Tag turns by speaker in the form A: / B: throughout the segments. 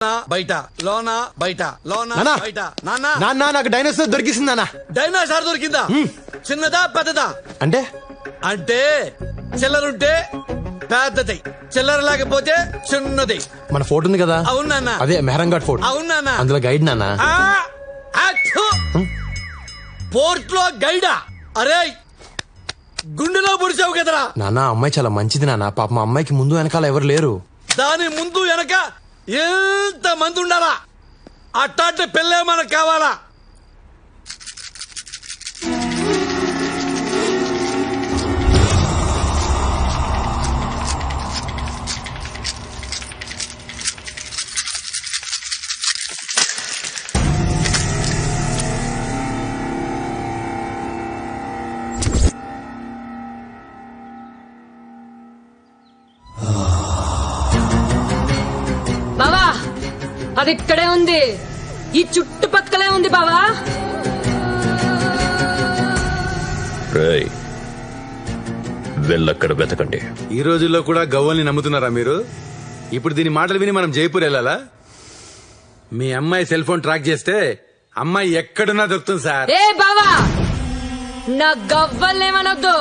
A: బయట లోన బయట లోన బయట
B: నాన్న నాకు డైనోసార్ దొరికింది నాన్న.
A: డైనోసార్ దొరికిందా? చిన్నదా పెద్దదా?
B: అంటే
A: అంటే చిల్లరుంటే పెద్దది, చిల్లర లేకపోతే చిన్నది.
B: మన ఫోటో ఉంది కదా?
A: అవునా?
B: అదే మెహరంఘాట్ ఫోటో.
A: అవునా?
B: అందులో గైడ్ నాన్న.
A: పోర్ట్ లో గైడా? అరే గుండెలో పొడిచావు కదరా
B: నాన్న. అమ్మాయి చాలా మంచిది నాన్న. పాప మా అమ్మాయికి ముందు వెనకాల ఎవరు లేరు.
A: దాని ముందు వెనక ఎంత మంది ఉండాలా? అట్టాంటి పెళ్ళే మనకు కావాలా?
C: బావా అది ఇక్కడే ఉంది, ఈ చుట్టుపక్కలే ఉంది బావా.
D: వెళ్ళక్కడ వెతకండి.
E: ఈ రోజుల్లో కూడా గవ్వల్ని నమ్ముతున్నారా మీరు? ఇప్పుడు దీని మాటలు విని మనం జైపూర్ వెళ్ళాలా? మీ అమ్మాయి సెల్ ఫోన్ ట్రాక్ చేస్తే అమ్మాయి ఎక్కడున్నా దొరుకుతుంది సార్.
C: ఏ బావా, నా గవ్వల్నేమనొద్దు.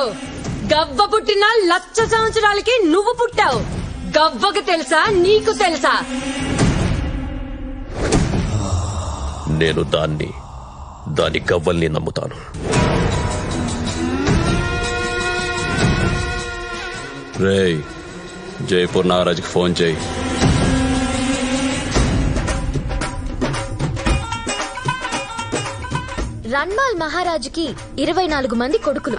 C: గవ్వ పుట్టిన 1,00,000 సంవత్సరాలకి నువ్వు పుట్టావు. గవ్వకు తెలుసా, నీకు తెలుసా?
D: నేను దాని గవ్వల్ని నమ్ముతాను. రేయ్, జైపూర్ నాగరాజ్కి ఫోన్ చేయి.
F: రన్మాల్ మహారాజుకి 24 మంది కొడుకులు.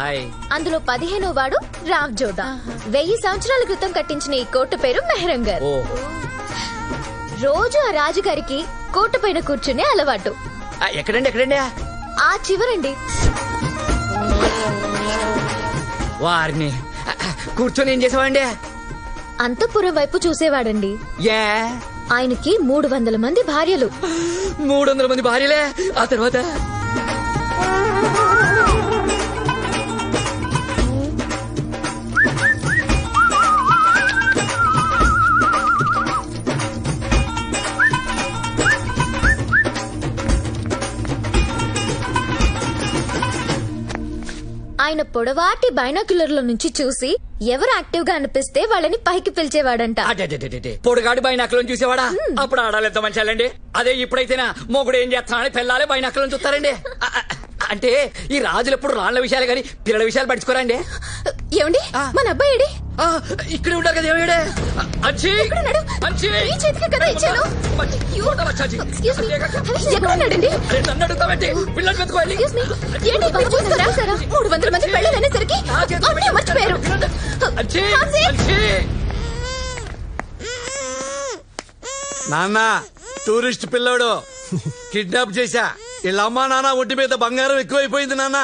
F: అందులో 15వ వాడు రావ్ జోదా. 1000 సంవత్సరాల క్రితం కట్టించిన ఈ కోట పేరు మెహరంగర్. రోజు ఆ రాజుగారికి కోట పైన కూర్చునే అలవాటు.
G: ఎక్కడండి?
F: ఆ చివరండి.
G: వారిని కూర్చొని ఏం చేసావండి?
F: అంతఃపురం వైపు చూసేవాడండి. ఆయనకి 300 మంది భార్యలు.
G: 300 మంది భార్యలే. ఆ తర్వాత
F: ఆయన పొడవాటి బైనాక్యులర్ల నుంచి చూసి ఎవరు యాక్టివ్ గా అనిపిస్తే వాళ్ళని పైకి పిలిచేవాడంట.
G: పొడుగాడి బైనాకులను చూసేవాడా? అప్పుడు ఆడాలి ఎంత మంచాలండి. అదే ఇప్పుడైతేనా మొగుడు ఏం చేస్తానని పిల్లాలే బైనాకులను చూస్తారండి. అంటే ఈ రాజులు ఎప్పుడు రాళ్ల విషయాలు గాని పిల్లల విషయాలు పట్టించుకోరండి.
F: ఏమండి, మన అబ్బాయి ఏడి?
G: ఇక్కడే ఉంటారు కదా. ఏమిడే నన్ను అడుగుతామంటే పిల్లలు పెట్టుకోవాలి.
F: 300 మంది పెళ్ళనేసరికి మర్చిపోయారు.
A: నాన్న టూరిస్ట్ పిల్లోడు కిడ్నాప్ చేశా. వీళ్ళ అమ్మా నాన్న ఒంటి మీద బంగారం ఎక్కువైపోయింది నాన్న.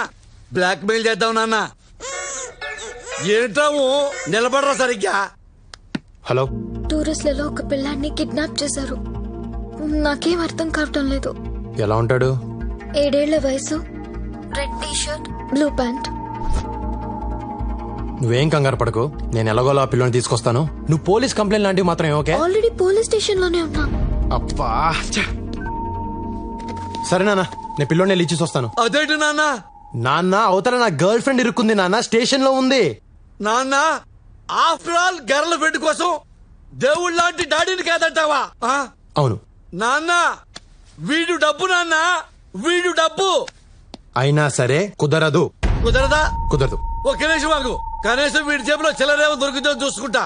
A: బ్లాక్ మెయిల్ చేద్దాం నాన్న. ఏంటాము నిలబడరా సరిగ్గా.
B: హలో,
F: టూరిస్టులలో ఒక పిల్లాన్ని కిడ్నాప్ చేశారు. నాకేం అర్థం కావటం లేదు.
B: ఎలా ఉంటాడు?
F: 7 ఏళ్ల వయసు, red T shirt, blue pant.
B: నువ్వేం కంగారు పడకు, నేను ఎలాగోలా ఆ పిల్లని తీసుకొస్తాను. నువ్వు పోలీస్ కంప్లైంట్ లాంటివి మాత్రం ఓకే?
F: ఆల్రెడీ పోలీస్ స్టేషన్ లోనే ఉన్నా.
B: అబ్బా, సరే నాన్న, నేను పిల్లోని ఇచ్చి వస్తాను.
A: అదేంటి నాన్న?
B: నాన్న, అవతల నా గర్ల్ ఫ్రెండ్ ఇరుక్కుంది నాన్న, స్టేషన్ లో ఉంది.
A: నాన్న, ఆఫ్టర్ ఆల్ గర్ల్ ఫ్రెండ్ కోసం దేవుళ్ళ లాంటి డాడీని కాదంటావా?
B: అవును
A: నాన్న, వీడు డబ్బు నాన్న, వీడు డబ్బు.
B: అయినా సరే కుదరదు.
A: కుదరదా?
B: కుదరదు.
A: ఒక్క నిమిషం ఆగు. కనీసం వీడి జేబులో చిల్లరేమో దొరికితే చూసుకుంటా.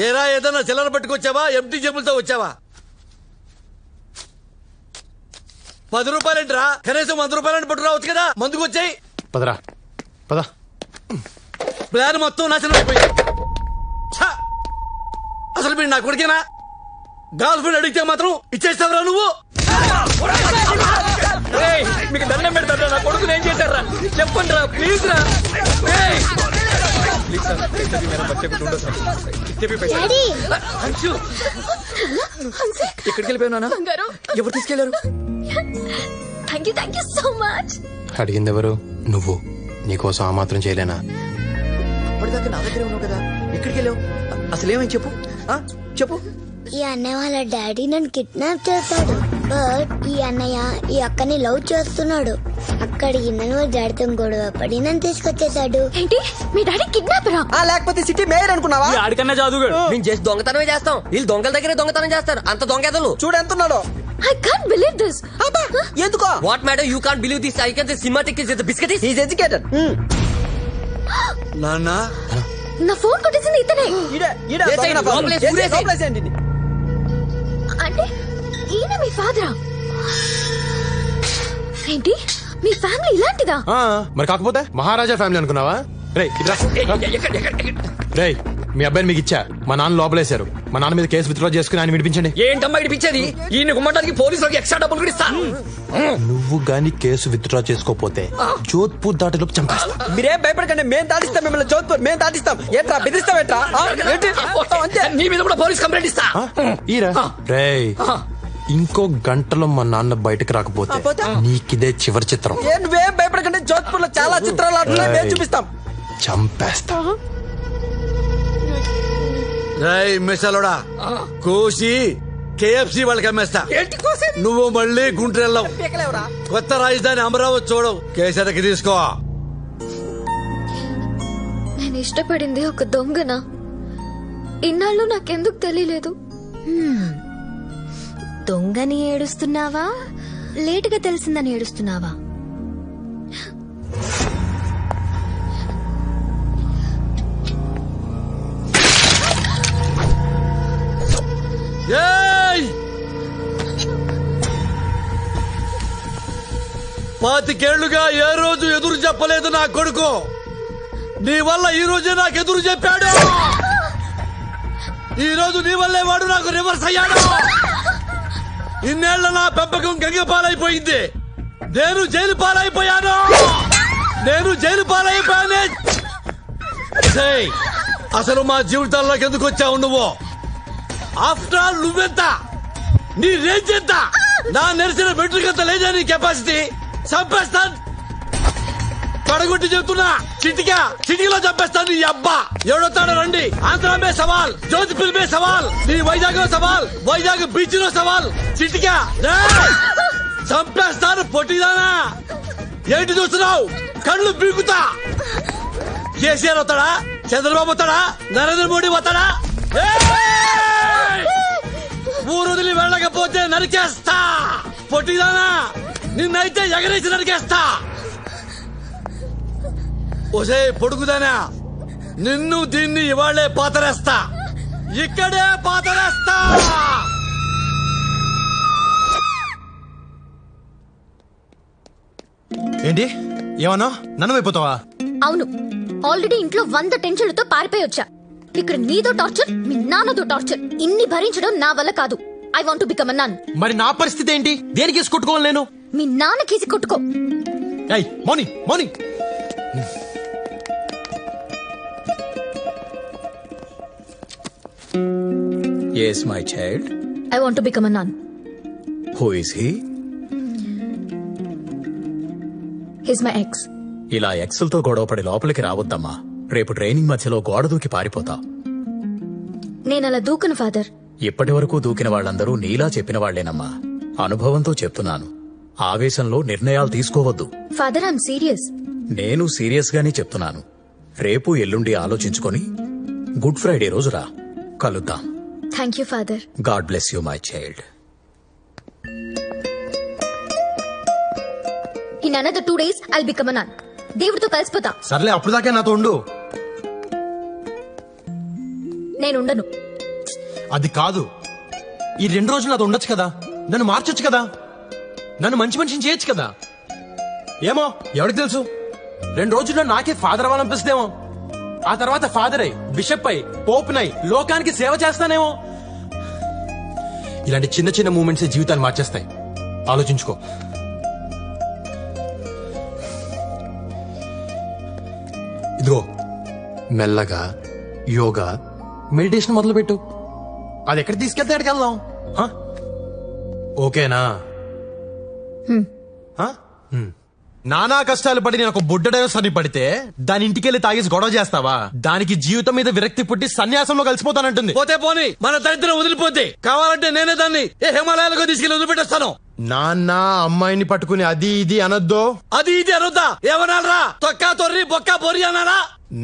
A: ఏరా, ఏదన్నా చిల్లర పట్టుకొచ్చావా? ఎంటీ జేబులతో వచ్చావా? 10 రూపాయలేంట్రా? కనీసం 100 రూపాయలని పట్టు రావచ్చు కదా. మందుకు వచ్చాయి.
B: పదరా పద.
A: ప్లాన్ మొత్తం నాశనం అయిపోయింది. అసలు మీరు నా కొడుకేనా? గర్ల్ ఫ్రెండ్ అడిగితే మాత్రం ఇచ్చేస్తావరా నువ్వు?
G: మీకు దండం పెడతారా? నా కొడుకుని ఏం చేశారా? చెప్పండి రా, ప్లీజ్ రా. ఎక్కడికి వెళ్ళిపోయినా? ఎవరు తీసుకెళ్లారు?
F: Thank you so much.
B: అడిగింది ఎవరు? నువ్వు. నీకోసం ఆ మాత్రం చేయలేనా?
G: అప్పటిదాకా నా దగ్గరే ఉన్నావు కదా, ఎక్కడికి వెళ్ళావు? అసలేమని చెప్పు చెప్పు.
H: ఈ అన్నయ్య వాళ్ళ డాడీ నన్ను కిడ్నాప్ చేస్తాడు. బట్ ఈ అన్నయ్య ఈ అక్కని లవ్ చేస్తున్నాడు. అక్కడికి నన్ను డాడీతో గొడవ పడి నన్ను తీసుకొచ్చేసాడు.
F: ఏంటి మీ డాడీ కిడ్నాపరా?
I: లేకపోతే సిటీ మేయర్ అనుకున్నావా?
G: ఆడికన్నా జాదుగాడు.
I: మేము చేసి దొంగతనమే చేస్తాం, వీళ్ళు దొంగల దగ్గరే దొంగతనం చేస్తారు. అంత దొంగెదలు చూడు ఎంత ఉన్నాడో.
F: I can't believe this.
I: ఎందుకో? What madam you can't believe this? I can cinematic is the biscuit. He is educated.
A: నాన్న
F: నా ఫోన్ కొట్టేసింది ఇతనే. అంటే ఈయన మీ ఫాదరా? ఏంటి మీ ఫ్యామిలీ ఇలాంటిదా?
B: మరి కాకపోతే మహారాజా ఫ్యామిలీ అనుకున్నావా? రేయ్ రేయ్, మీ అబ్బాయిని మీకు ఇచ్చా, మా నాన్న లోపలేశారు. మా నాన్న మీద కేసు విత్డ్రా చేసుకుని ఆయన విడిపించండి.
G: ఏంటమ్మా ఇడిపించేది? ఈయన గుమ్మటానికి పోలీసులకు ఎక్స్ట్రా డబ్బులు కూడా ఇస్తా.
B: నువ్వు గాని కేసు విత్డ్రా చేసుకోపోతే జోధ్పూర్ దాటిలోపు చంపేస్తా.
I: మీరేం భయపడకండి, మేము దాటిస్తాం మిమ్మల్ని. జోధ్పూర్ మేము దాటిస్తాం. ఏంట్రా బెదిరిస్తాం? ఏంట్రా అంతే.
G: నీ మీద కూడా పోలీస్ కంప్లైంట్ ఇస్తా.
B: ఈరా రేయ్, ఇంకో గంటలో మా నాన్న బయటకు రాకపోతే నీకిదే చివరి చిత్రం.
I: నువ్వేం భయపడకండి, జోధ్పూర్ లో చాలా చిత్రాలు ఆడుతున్నాయి, మేము చూపిస్తాం.
B: చంపేస్తా.
A: రై మిసలోడా కోసి కేఎఫ్సి వాళ్ళకి అమ్మేస్తా.
G: ఏంటి కోసం?
A: నువ్వు మళ్ళీ గుంటూరెళ్ళవు. కొత్త రాజధాని అమరావతి చూడవు. కేసరికి తీసుకో.
F: నేను ఇష్టపడింది ఒక దొంగనా? ఇన్నాళ్ళు నాకెందుకు తెలియలేదు? దొంగని ఏడుస్తున్నావా, లేటుగా తెలిసిందని ఏడుస్తున్నావా?
A: ఏయ్! 25 ఏళ్లుగా ఏ రోజు ఎదురు చెప్పలేదు నా కొడుకు. నీ వల్ల ఈ రోజే నాకు ఎదురు చెప్పాడు. ఈ రోజు నీ వల్లే వాడు నాకు రివర్స్ అయ్యాడు. ఇన్నేళ్ల నా పెంపకం గంగ పాలైపోయింది. నేను జైలు పాలైపోయాను. ఏయ్! అసలు మా జీవితాల్లోకి ఎందుకు వచ్చావు నువ్వు? ఆఫ్టర్ ఆల్ నువ్వెంత, నీ రేంజ్ ఎంత? నా నెరిసిన బెట్రికంత లేదా నీ కెపాసిటీ? చంపేస్తాను, పడగొట్టి చెప్తున్నా. చిటికలో చంపేస్తాను నీ అబ్బా. ఎవడొస్తాడో రండి. ఆంధ్ర మే సవాల్, జోధ్పూర్ మే సవాల్, నీ వైజాగ్ లో సవాల్, వైజాగ్ బీచ్ లో సవాల్. చిటికా చంపేస్తాను. పొట్టిదానా ఏంటి చూస్తున్నావు? కళ్ళు బీగుతా. కేసీఆర్ వస్తాడా? చంద్రబాబు వస్తాడా? నరేంద్ర మోడీ వస్తాడా? ఊరు వదిలి వెళ్ళకపోతే నరికేస్తా. పొట్టిదానా నిన్నైతే ఎగరేసి నరికేస్తా. ఒసే పొడుగుదానా, నిన్ను దీన్ని ఇవాళ్లే పాతరేస్తా. ఇక్కడే పాతరేస్తా.
B: ఏంటి ఏమన్నా? నన్ను అయిపోతావా?
F: అవును, ఆల్రెడీ ఇంట్లో 100 టెన్షన్లతో పారిపోయి వచ్చా. ఇక్కడ నీదో టార్చర్, మీ నాన్నదో టార్చర్. ఇన్ని భరించడం నా వల్ల కాదు. I want to become a nun.
B: మరి నా పరిస్థితి ఏంటి? దేనికి వేసి కొట్టుకోవాలి నేను?
F: మీ నాన్న కేసి కొట్టుకో.
B: Morning
G: Yes, my child.
F: I want to become a nun.
G: Who is he?
F: He's my ex.
G: ఇలా ఎక్సెల్తో గొడవపడి లోపలికి రావద్దమ్మా. రేపు ట్రైనింగ్ మధ్యలో గోడ దూకి పారిపోతావు.
F: నేను అలా దూకను ఫాదర్.
G: ఇప్పటి వరకు దూకిన వాళ్ళందరూ నీలా చెప్పిన వాళ్లేనమ్మా. అనుభవంతో చెప్తున్నాను. ఆవేశంలో నిర్ణయాలు తీసుకోవద్దు.
F: Father I'm serious.
G: నేను సీరియస్ గానే చెప్తున్నాను. రేపు ఎల్లుండి ఆలోచించుకొని గుడ్ ఫ్రైడే రోజు రా, కలుద్దాం.
F: Thank you father.
G: God bless you my child.
F: In another 2 days I'll become a nun. దేవుడితో కలిసిపోతా.
B: సర్లే, అప్పుడు దాకా నాతో ఉండు.
F: నేనుండను.
B: అది కాదు, ఈ 2 రోజులు నాతో ఉండొచ్చు కదా. నన్ను మార్చొచ్చు కదా. నన్ను మంచి మనిషిని చేయొచ్చు కదా. ఏమో, ఎవరికి తెలుసు? 2 రోజుల్లో నాకే ఫాదర్ అవ్వాలనిపిస్తేమో. ఆ తర్వాత ఫాదర్ అయి, బిషప్ అయి, పోప్ నై లోకానికి సేవ చేస్తానేమో. ఇలాంటి చిన్న చిన్న మూమెంట్స్ జీవితాన్ని మార్చేస్తాయి. ఆలోచించుకో. ఇదిగో, మెల్లగా యోగా, మెడిటేషన్ మొదలుపెట్టు. అది ఎక్కడ తీసుకెళ్తే అక్కడికి వెళ్దాం. ఓకేనా? నానా కష్టాలు పడి నేను ఒక బుడ్డడైన సన్ని పడితే దాని ఇంటికెళ్ళి తాగేసి గొడవ చేస్తావా? దానికి జీవితం మీద విరక్తి పుట్టి సన్యాసంలో కలిసిపోతానంటుంది.
A: పోతే పోని, మన దరిద్రం వదిలిపోతే కావాలంటే నేనే దాన్ని ఏ హిమాలయాలకు తీసుకెళ్లి వదిలిపెట్టేస్తాను.
B: నాన్న అమ్మాయిని పట్టుకుని అది ఇది అనొద్దు.
A: అది ఇది అనొద్దా? ఏమనాలరా? తొక్కా తొర్రి బొక్క బొరి అన్నారా?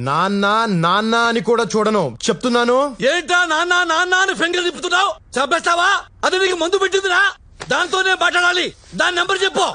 B: నాన్న నాన్న అని కూడా చూడను, చెప్తున్నాను.
A: ఏంటా నాన్న నాన్న అని ఫింగర్ తిప్పుతున్నావు? చంపేస్తావా? అది నీకు మందు పెట్టిందిరా, దాంతోనే మాట్లాడాలి. దాని నెంబర్ చెప్పు.